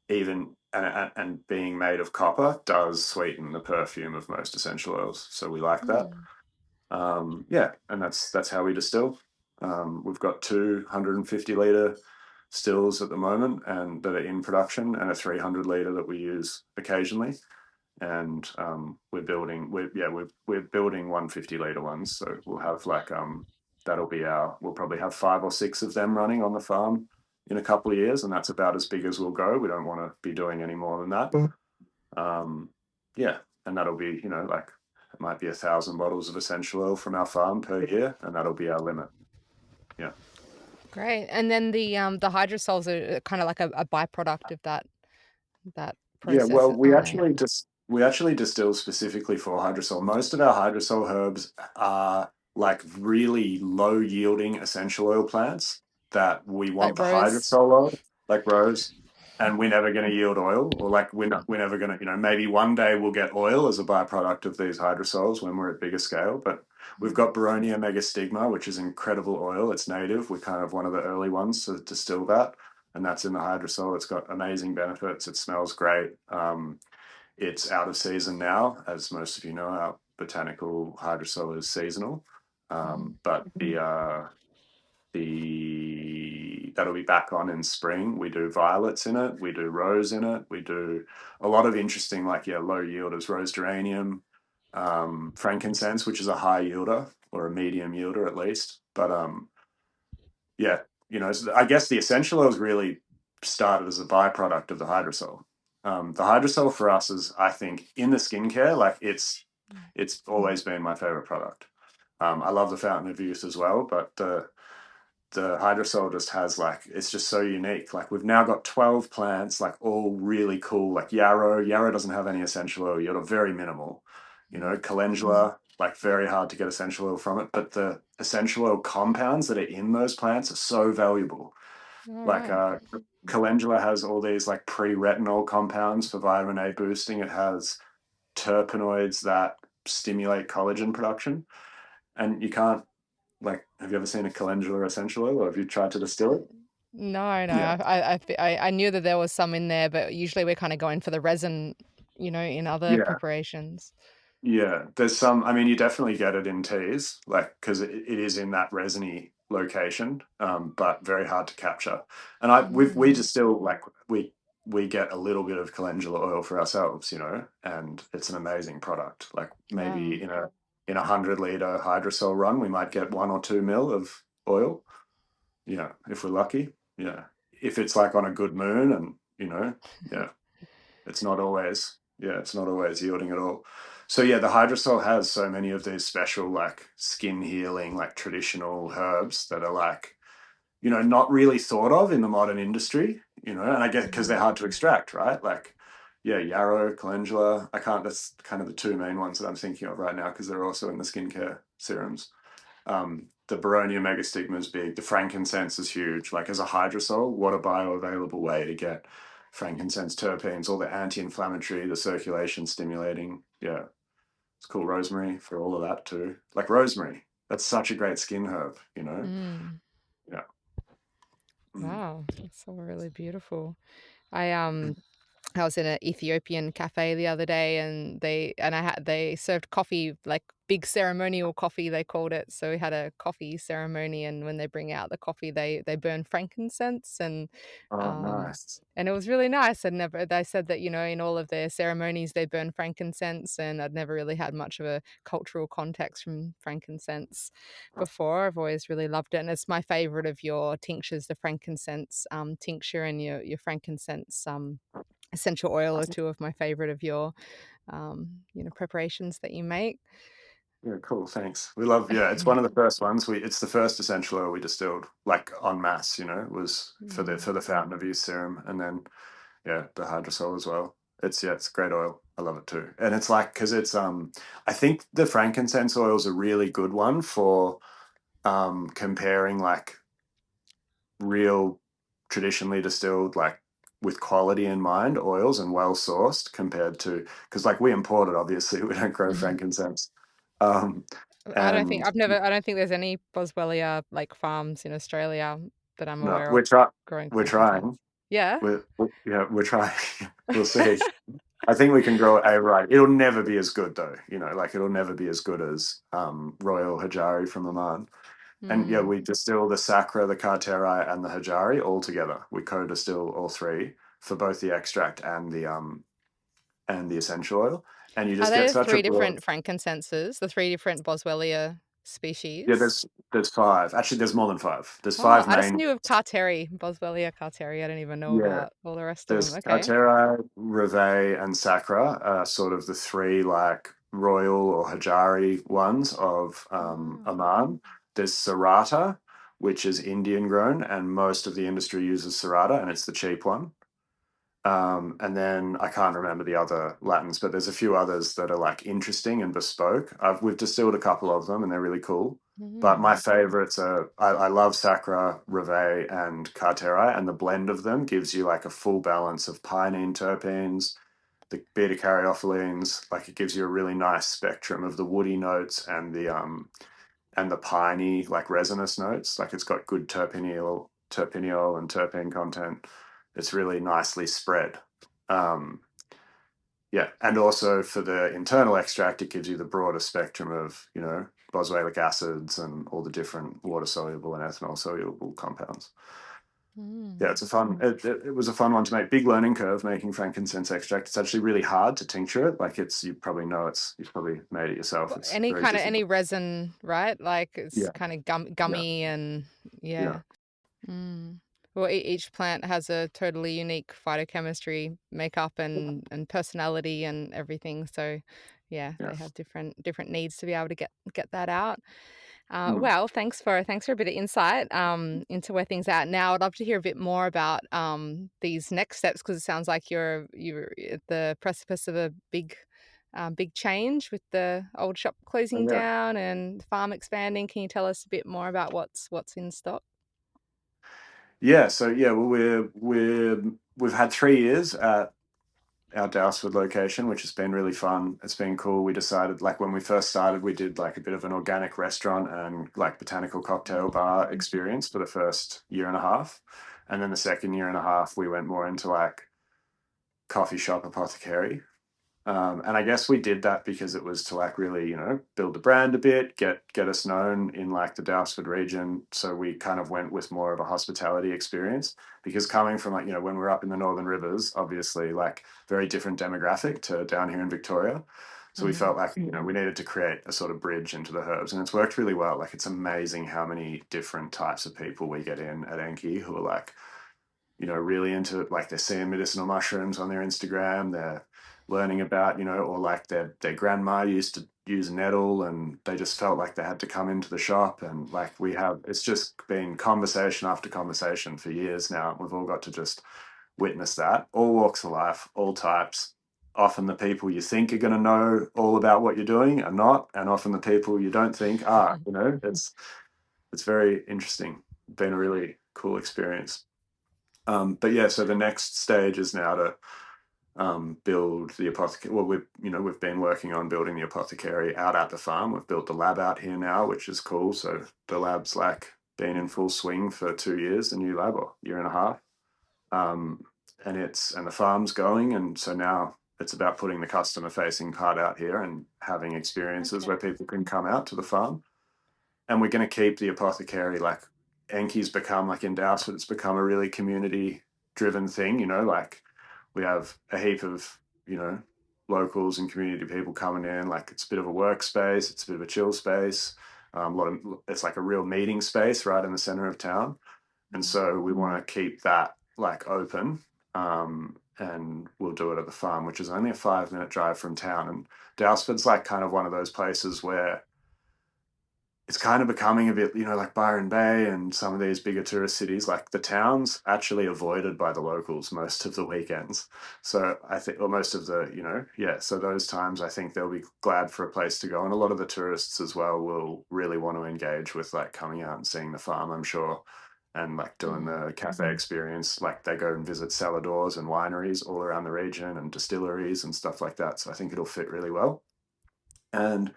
even and being made of copper, does sweeten the perfume of most essential oils. So we like that. Yeah, and that's how we distill. We've got 250 litre stills at the moment, and that are in production, and a 300 litre that we use occasionally. And we're building 150 litre ones, so we'll have like we'll probably have 5 or 6 of them running on the farm in a couple of years, and that's about as big as we'll go. We don't want to be doing any more than that. Yeah, and that'll be like it might be 1,000 bottles of essential oil from our farm per year, and that'll be our limit. Yeah. Great. And then the hydrosols are kind of like a byproduct of that Yeah, process, well, aren't they? we actually distill specifically for hydrosol. Most of our hydrosol herbs are like really low yielding essential oil plants that we want Like the rose. hydrosol oil, like rose, and we're never going to yield oil, or like we're never going to, maybe one day we'll get oil as a byproduct of these hydrosols when we're at bigger scale. But we've got Baronia megastigma, which is incredible oil. It's native. We're kind of one of the early ones to distill that, and that's in the hydrosol. It's got amazing benefits. It smells great. It's out of season now, as most of you know. Our botanical hydrosol is seasonal, Mhm. but the that'll be back on in spring. We do violets in it. We do rose in it. We do a lot of interesting, like low yielders, rose geranium, frankincense, which is a high yielder or a medium yielder at least. But yeah, I guess the essential oils really started as a byproduct of the hydrosol. The hydrosol for us is, I think, in the skincare, like it's It's always been my favorite product. I love the Fountain of Youth as well, but the hydrosol just has like, it's just so unique. Like we've now got 12 plants, like all really cool. Like yarrow doesn't have any essential oil. You're very minimal. Calendula, like very hard to get essential oil from it, but the essential oil compounds that are in those plants are so valuable. All Like right. calendula has all these like pre-retinol compounds for vitamin A boosting. It has terpenoids that stimulate collagen production, and you can't, like, have you ever seen a calendula essential oil, or have you tried to distill it? No, no. Yeah, I knew that there was some in there, but usually we're kind of going for the resin, in other yeah, preparations. yeah. There's some. I mean, you definitely get it in teas, like because it is in that resiny location, but very hard to capture. And we Mm. just still like we get a little bit of calendula oil for ourselves, and it's an amazing product. Like Wow. maybe in 100 liter hydrosol run, we might get 1 or 2 mil of oil. If we're lucky. If it's like on a good moon, and yeah, it's not always yielding at all. So yeah, the hydrosol has so many of these special like skin healing, like traditional herbs that are like, not really thought of in the modern industry, and I guess because they're hard to extract, right? Like, yeah, yarrow, calendula. That's kind of the two main ones that I'm thinking of right now because they're also in the skincare serums. The Baronia megastigma is big. The frankincense is huge. Like as a hydrosol, what a bioavailable way to get frankincense terpenes, all the anti-inflammatory, the circulation stimulating. Yeah, it's cool. Rosemary for all of that too. Like rosemary, that's such a great skin herb. Mm. Yeah. Mm. Wow, that's all really beautiful. I was in an Ethiopian cafe the other day, and they served coffee, like big ceremonial coffee they called it. So we had a coffee ceremony, and when they bring out the coffee, they burn frankincense, Oh, um nice. and it was really nice. They said that, in all of their ceremonies they burn frankincense, and I'd never really had much of a cultural context from frankincense before. I've always really loved it, and it's my favorite of your tinctures, the frankincense tincture, and your frankincense essential oil are two of my favorite of your preparations that you make. Yeah, cool. Thanks. We love. Yeah, it's one of the first ones. It's the first essential oil we distilled, like en masse. Was for the Mm. Fountain of Youth serum, and then yeah, the hydrosol as well. It's great oil. I love it too. And it's like because it's I think the frankincense oil is a really good one for comparing like real traditionally distilled, like with quality in mind oils and well sourced compared to, because like we import it, obviously we don't grow frankincense. um and I don't think there's any Boswellia like farms in Australia that I'm no, aware of growing we're trying. frankincense. Yeah. We're trying. We'll see. I think we can grow it right. It'll never be as good though. Like it'll never be as good as Royal Hajari from Oman. And yeah, Mm. we distill the Sacra, the Carteri, and the Hajari all together. We co-distill all three for both the extract and the essential oil, and you Are just they get the such a three broad. different frankincenses, the three different Boswellia Yeah, species? there's five. Actually, there's more than five. There's Oh, five I just main. knew of Carteri, Boswellia Carteri. I don't even know Yeah, about all the rest of them. there's Okay. Carteri, Reveille, and Sacra are sort of the three like royal or Hajari ones of Wow. Oman. There's Sarata, which is Indian grown, and most of the industry uses Sarata, and it's the cheap one. And then I can't remember the other Latins, but there's a few others that are like interesting and bespoke. We've distilled a couple of them, and they're really cool. But my Mm. favorites are I love Sacra, Reveille, and Carteri, and the blend of them gives you like a full balance of pinene terpenes, the beta caryophyllines. Like it gives you a really nice spectrum of the woody notes and the piney, like resinous notes. Like it's got good terpineol and terpene content. It's really nicely spread. Um, yeah, and also for the internal extract, it gives you the broader spectrum of boswellic acids and all the different water soluble and ethanol soluble compounds. Yeah, Mm. it's a fun. It was a fun one to make. Big learning curve making frankincense extract. It's actually really hard to tincture it. Like you probably know you've probably made it yourself. Well, It's any very kind of any difficult. resin, right? Like it's Yeah, kind of yeah, gummy and yeah. yeah. Mm. Well, each plant has a totally unique phytochemistry makeup and personality and everything. So, Yeah, Yeah. they have different needs to be able to get that out. Mm. Well, thanks for a bit of insight into where things are at now. I'd love to hear a bit more about these next steps, because it sounds like you're at the precipice of a big change with the old shop Oh, closing yeah. down and the farm expanding. Can you tell us a bit more about what's in stock? Yeah. So yeah, well, we've had 3 years at our Daylesford location, which has been really fun. It's been cool. We decided, like, when we first started, we did like a bit of an organic restaurant and like botanical cocktail bar experience for the first year and a half. And then the second year and a half, we went more into like coffee shop apothecary. And I guess we did that because it was to like really, build the brand a bit, get us known in like the Daylesford region. So we kind of went with more of a hospitality experience, because coming from like, when we're up in the Northern Rivers, obviously like very different demographic to down here in Victoria. So we Mm. felt like, we needed to create a sort of bridge into the herbs, and it's worked really well. Like, it's amazing how many different types of people we get in at Enki who are like, really into, like, they're seeing medicinal mushrooms on their Instagram. They're learning about, or like their grandma used to use nettle, and they just felt like they had to come into the shop. And like, it's just been conversation after conversation for years now. We've all got to just witness that. All walks of life, all types. Often the people you think are going to know all about what you're doing are not, and often the people you don't think are. It's very interesting. Been a really cool experience. But yeah, so the next stage is now to build the apothecary. Well, we've been working on building the apothecary out at the farm. We've built the lab out here now, which is cool. So the lab's like been in full swing for 2 years, the new lab, or year and a half. Um, and the farm's going, and so now it's about putting the customer facing part out here and having experiences Okay. where people can come out to the farm. And we're going to keep the apothecary, like, Enki's become, like, in Daylesford, it's become a really community driven thing. Like, we have a heap of, locals and community people coming in. Like, it's a bit of a workspace, it's a bit of a chill space. It's like a real meeting space right in the center of town. And so we want to keep that like open. And we'll do it at the farm, which is only a 5-minute drive from town. And Daylesford's like kind of one of those places where it's kind of becoming a bit, like Byron Bay and some of these bigger tourist cities, like the town's actually avoided by the locals most of the weekends. So I think, or most of the, yeah, so those times I think they'll be glad for a place to go. And a lot of the tourists as well will really want to engage with like coming out and seeing the farm, I'm sure, and like doing Mm. the cafe experience. Like, they go and visit cellar doors and wineries all around the region and distilleries and stuff like that. So I think it'll fit really well. And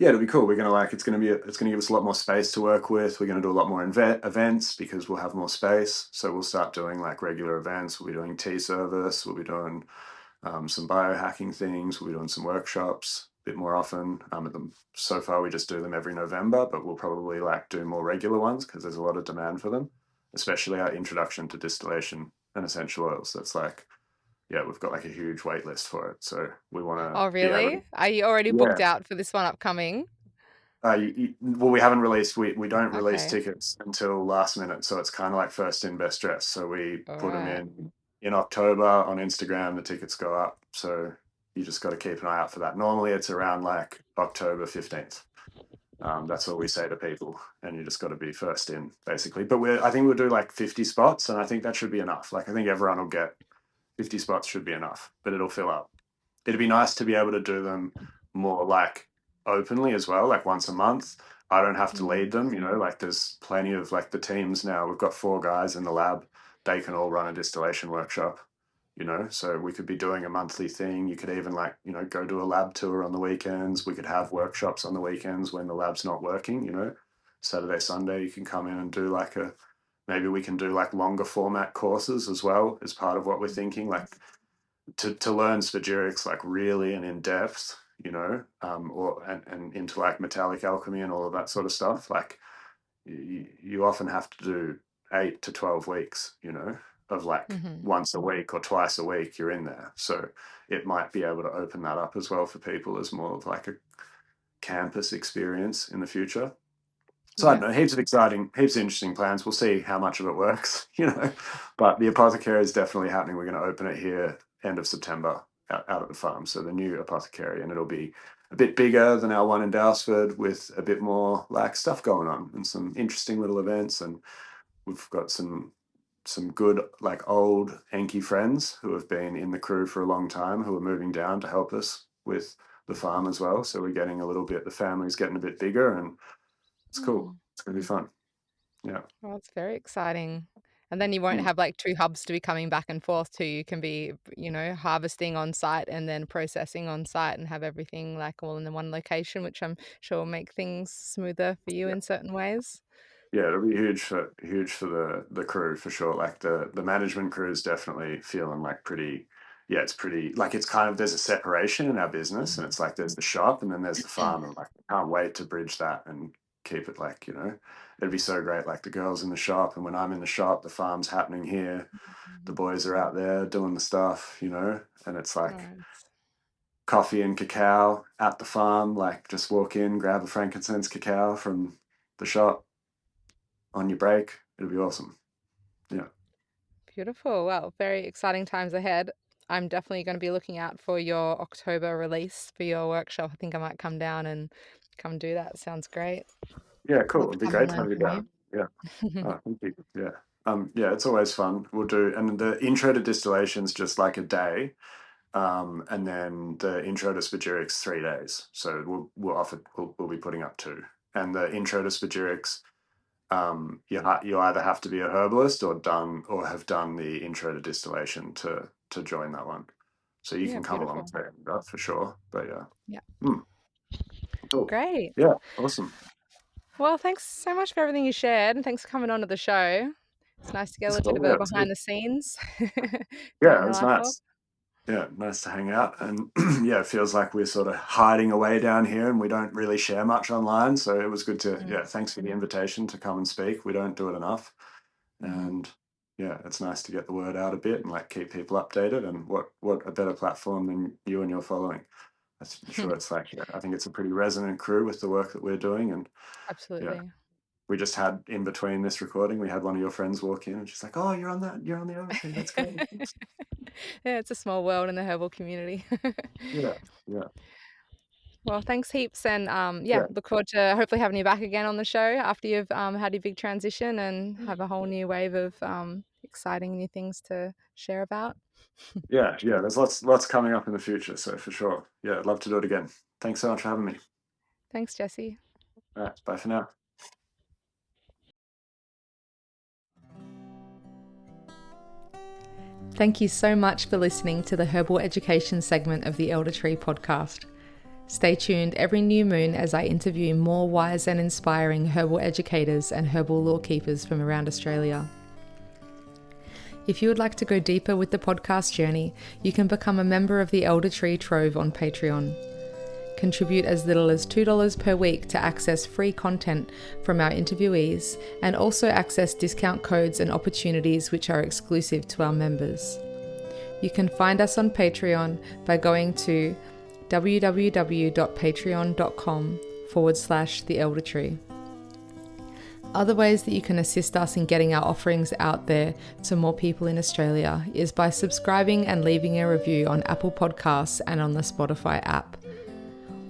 yeah, it'll be cool. We're gonna like it's gonna give us a lot more space to work with. We're gonna do a lot more events because we'll have more space. So we'll start doing like regular events. We'll be doing tea service. We'll be doing some biohacking things. We'll be doing some workshops a bit more often. So far we just do them every November, but we'll probably like do more regular ones because there's a lot of demand for them, especially our introduction to distillation and essential oils. That's like, yeah, we've got like a huge wait list for it. So we want to Oh, be able to, really? Are you already yeah. booked out for this one upcoming? Well, we haven't released. We don't release Okay. tickets until last minute, so it's kind of like first in, best dressed. So we All put them right. in October on Instagram. The tickets go up, so you just got to keep an eye out for that. Normally, it's around like October 15th. That's what we say to people, and you just got to be first in, basically. But I think we'll do like 50 spots, and I think that should be enough. Like, I think everyone will get 50 spots should be enough, but it'll fill up. It'd be nice to be able to do them more like openly as well, like once a month. I don't have to lead Mm. them, like there's plenty of like the teams now. We've got 4 guys in the lab. They can all run a distillation workshop, so we could be doing a monthly thing. You could even like, go do a lab tour on the weekends. We could have workshops on the weekends when the lab's not working, Saturday, Sunday, you can come in and do like maybe we can do like longer format courses as well as part of what we're thinking. Like, to learn spagyrics like really and in depth, and into like metallic alchemy and all of that sort of stuff. Like, you often have to do 8 to 12 weeks, of like Hmm. once a week or twice a week you're in there. So it might be able to open that up as well for people as more of like a campus experience in the future. So I Yeah. don't know, heaps of interesting plans. We'll see how much of it works, But the apothecary is definitely happening. We're going to open it here end of September. out at the farm. So the new apothecary, and it'll be a bit bigger than our one in Daylesford, with a bit more like stuff going on and some interesting little events. And we've got some good like old Enki friends who have been in the crew for a long time who are moving down to help us with the farm as well. So we're getting a little bit, the family's getting a bit bigger, and it's cool. It's going to be fun. Yeah. Well, it's very exciting. And then you won't have like two hubs to be coming back and forth to. You can be, harvesting on site and then processing on site and have everything like all in the one location, which I'm sure will make things smoother for you in certain ways. Yeah, it'll be huge for the crew for sure. Like the management crew is definitely feeling like pretty. Yeah, it's pretty like it's kind of there's a separation in our business, and it's like there's the shop and then there's the farm, and like I can't wait to bridge that and keep it like it'd be so great. Like the girls in the shop, and when I'm in the shop, the farm's happening here. The boys are out there doing the stuff, and it's like Nice. coffee and cacao at the farm. Like just walk in, grab a frankincense cacao from the shop on your break. It'll be awesome. Yeah. Beautiful. Well, very exciting times ahead. I'm definitely going to be looking out for your October release for your workshop. I think I might come down and come do that. Sounds great. Yeah, cool. Love to It'd be come and great to learn have you from down. Yeah. you. Oh, thank you. Yeah. Yeah, it's always fun. We'll do, and the intro to distillation's just like a day. And then the intro to spagyrics 3 days. So we'll be putting up 2. And the intro to spagyrics, you either have to be a herbalist or have done the intro to distillation to join that one. So you Yeah, can come beautiful. along to that for sure. But yeah. Yeah. Cool. Great. Yeah, awesome. Well, thanks so much for everything you shared, and thanks for coming on to the show. It's nice to get a That's little bit cool. of Yeah, a it's behind good. the scenes Yeah, during it the was life of. nice. Yeah, nice to hang out. And yeah, it feels like we're sort of hiding away down here and we don't really share much online. So it was good to, yeah, thanks for the invitation to come and speak. We don't do it enough. And yeah, it's nice to get the word out a bit and like keep people updated. And what a better platform than you and your following. I'm sure it's like, yeah, I think it's a pretty resonant crew with the work that we're doing. And yeah, Absolutely. we just had in between this recording, we had one of your friends walk in and she's like, oh, you're on the other tree. That's great. Yeah, it's a small world in the herbal community. Yeah, yeah, Well, thanks heaps, and yeah. look forward to hopefully having you back again on the show after you've had your big transition and have a whole new wave of exciting new things to share about. Yeah. There's lots coming up in the future, so for sure. Yeah, I'd love to do it again. Thanks so much for having me. Thanks, Jesse. All right, bye for now. Thank you so much for listening to the Herbal Education segment of the Elder Tree podcast. Stay tuned every new moon as I interview more wise and inspiring herbal educators and herbal lore keepers from around Australia. If you would like to go deeper with the podcast journey, you can become a member of the Elder Tree Trove on Patreon. Contribute as little as $2 per week to access free content from our interviewees and also access discount codes and opportunities which are exclusive to our members. You can find us on Patreon by going to www.patreon.com/theeldertree. Other ways that you can assist us in getting our offerings out there to more people in Australia is by subscribing and leaving a review on Apple Podcasts and on the Spotify app.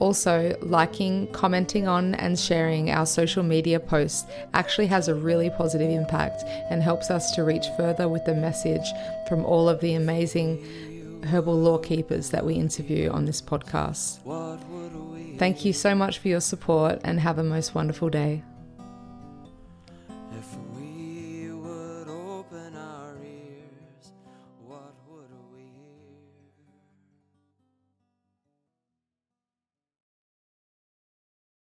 Also, liking, commenting on and sharing our social media posts actually has a really positive impact and helps us to reach further with the message from all of the amazing herbal lore keepers that we interview on this podcast. Thank you so much for your support and have a most wonderful day.